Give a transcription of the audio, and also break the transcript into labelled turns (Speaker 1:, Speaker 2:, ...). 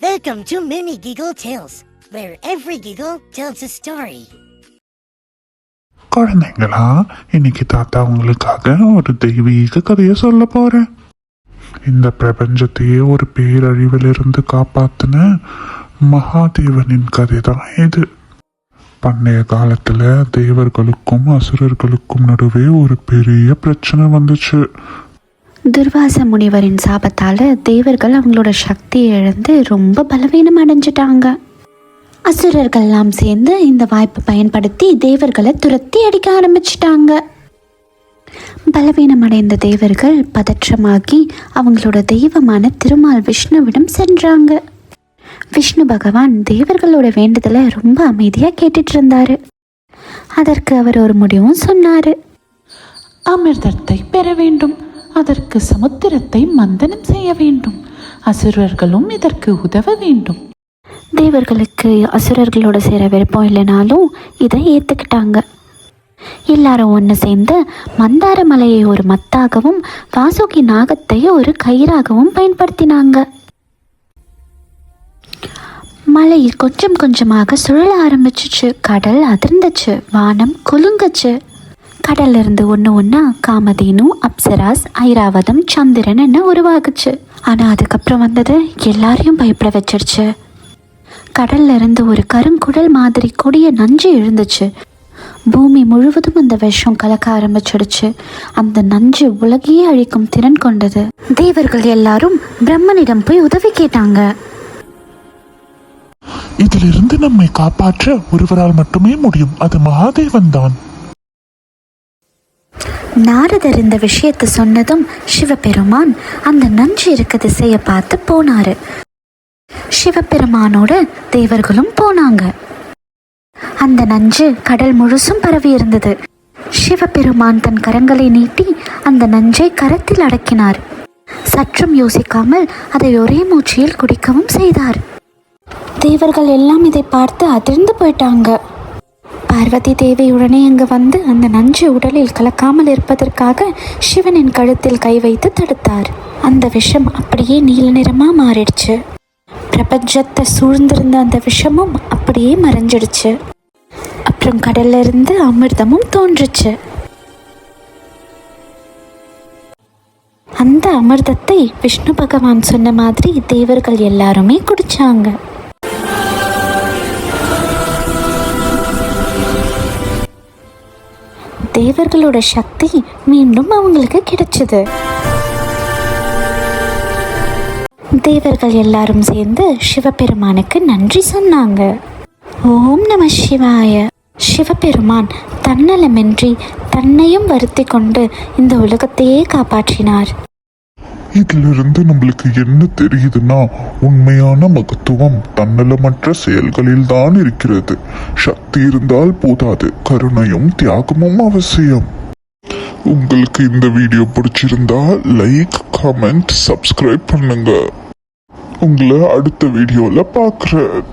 Speaker 1: Welcome to Mini Giggle Tales, where every giggle tells a story.
Speaker 2: குழந்தைங்களா, இன்னைக்கு தாத்தா உங்களுக்காக ஒரு தெய்வீக கதையை சொல்ல போறேன். இந்த பிரபஞ்சத்தையே ஒரு பேரழிவிலிருந்து காப்பாத்தின மகாதேவனின் கதை தான் இது. பண்டைய காலத்துல தேவர்களுக்கும் அசுரர்களுக்கும் நடுவே ஒரு பெரிய பிரச்சனை வந்துச்சு.
Speaker 3: துர்வாச முனிவரின் சாபத்தால தேவர்கள் அவங்களோட சக்தியை இழந்து ரொம்ப பலவீனம் அடைஞ்சிட்டாங்க. அசுரர்கள்லாம் சேர்ந்து இந்த வாய்ப்பை பயன்படுத்தி தேவர்களை துரத்தி அடிக்க ஆரம்பிச்சிட்டாங்க. பலவீனம் அடைந்த தேவர்கள் பதற்றமாகி அவங்களோட தெய்வமான திருமால் விஷ்ணுவிடம் சென்றாங்க. விஷ்ணு பகவான் தேவர்களோட வேண்டுதலை ரொம்ப அமைதியாக கேட்டுட்டு இருந்தாரு. அதற்கு அவர் ஒரு முடிவும் சொன்னாரு.
Speaker 4: அமிர்தத்தை பெற வேண்டும், அதற்கு சமுத்திரத்தை மந்தனம் செய்ய வேண்டும், அசுரர்களும் இதற்கு உதவ வேண்டும்.
Speaker 3: தேவர்களுக்கு அசுரர்களோட சேர விருப்பம் இல்லைனாலும் இதை ஏற்றுக்கிட்டாங்க. எல்லாரும் ஒன்று சேர்ந்து மந்தார மலையை ஒரு மத்தாகவும் வாசுகி நாகத்தை ஒரு கயிறாகவும் பயன்படுத்தினாங்க. மலை கொஞ்சம் கொஞ்சமாக சுழல ஆரம்பிச்சிச்சு. கடல் அதிர்ந்துச்சு, வானம் குலுங்குச்சு. கடல்ல இருந்து ஒன்று காமதேனு, அப்சராஸ், ஐராவதம், சந்திரன் என்ன உருவாகுச்சு. ஆனால் அதுக்கப்புறம் வந்தது எல்லாரையும் பயப்பட வச்சிருச்சு. கடல்ல இருந்து ஒரு கருங்குடல் மாதிரி கொடிய நஞ்சு எழுந்துச்சு. பூமி முழுவதும் அந்த விஷம் கலக்க ஆரம்பிச்சிடுச்சு. அந்த நஞ்சு உலகையே அழிக்கும் திறன் கொண்டது. தேவர்கள் எல்லாரும் பிரம்மனிடம் போய் உதவி கேட்டாங்க.
Speaker 2: இதிலிருந்து நம்மை காப்பாற்ற ஒருவரால் மட்டுமே முடியும், அது மகாதேவன் தான்.
Speaker 3: நாரதர் இந்த விஷயத்தை சொன்னதும் சிவபெருமான் அந்த நஞ்சு இருக்க திசையை பார்த்து போனாரு. சிவபெருமானோட தேவர்களும் போனாங்க. அந்த நஞ்சு கடல் முழுசும் பரவி இருந்தது. சிவபெருமான் தன் கரங்களை நீட்டி அந்த நஞ்சை கரத்தில் அடக்கினார். சற்றும் யோசிக்காமல் அதை ஒரே மூச்சில் குடிக்கவும் செய்தார். தேவர்கள் எல்லாம் இதை பார்த்து அதிர்ந்து போயிட்டாங்க. பார்வதி தேவியுடனே அங்கு வந்து அந்த நஞ்சு உடலில் கலக்காமல் இருப்பதற்காக சிவனின் கழுத்தில் கை வைத்து தடுத்தார். அந்த விஷம் அப்படியே நீல நிறமா மாறிடுச்சு. பிரபஞ்சத்தை சூழ்ந்திருந்த அந்த விஷமும் அப்படியே மறைஞ்சிடுச்சு. அப்புறம் கடல்ல இருந்து அமிர்தமும் தோன்றுச்சு. அந்த அமிர்தத்தை விஷ்ணு பகவான் சொன்ன மாதிரி தேவர்கள் எல்லாருமே குடிச்சாங்க. தேவர்களோட சக்தி மீண்டும் அவங்களுக்கு கிடைச்சது. தேவர்கள் எல்லாரும் சேர்ந்து சிவபெருமானுக்கு நன்றி சொன்னாங்க. ஓம் நம சிவாய. சிவபெருமான் தன்னலமின்றி தன்னையும் வருத்தி கொண்டு இந்த உலகத்தையே காப்பாற்றினார்.
Speaker 2: இதிலிருந்து நம்மளுக்கு என்ன தெரியுதுன்னா, உண்மையான மகத்துவம் தன்னலமற்ற செயல்களில் தான் இருக்கிறது. சக்தி இருந்தால் போதாது, கருணையும் தியாகமும் அவசியம். உங்களுக்கு இந்த வீடியோ பிடிச்சிருந்தா லைக், கமெண்ட், சப்ஸ்கிரைப் பண்ணுங்க. உங்களை அடுத்த வீடியோல பார்க்குறேன்.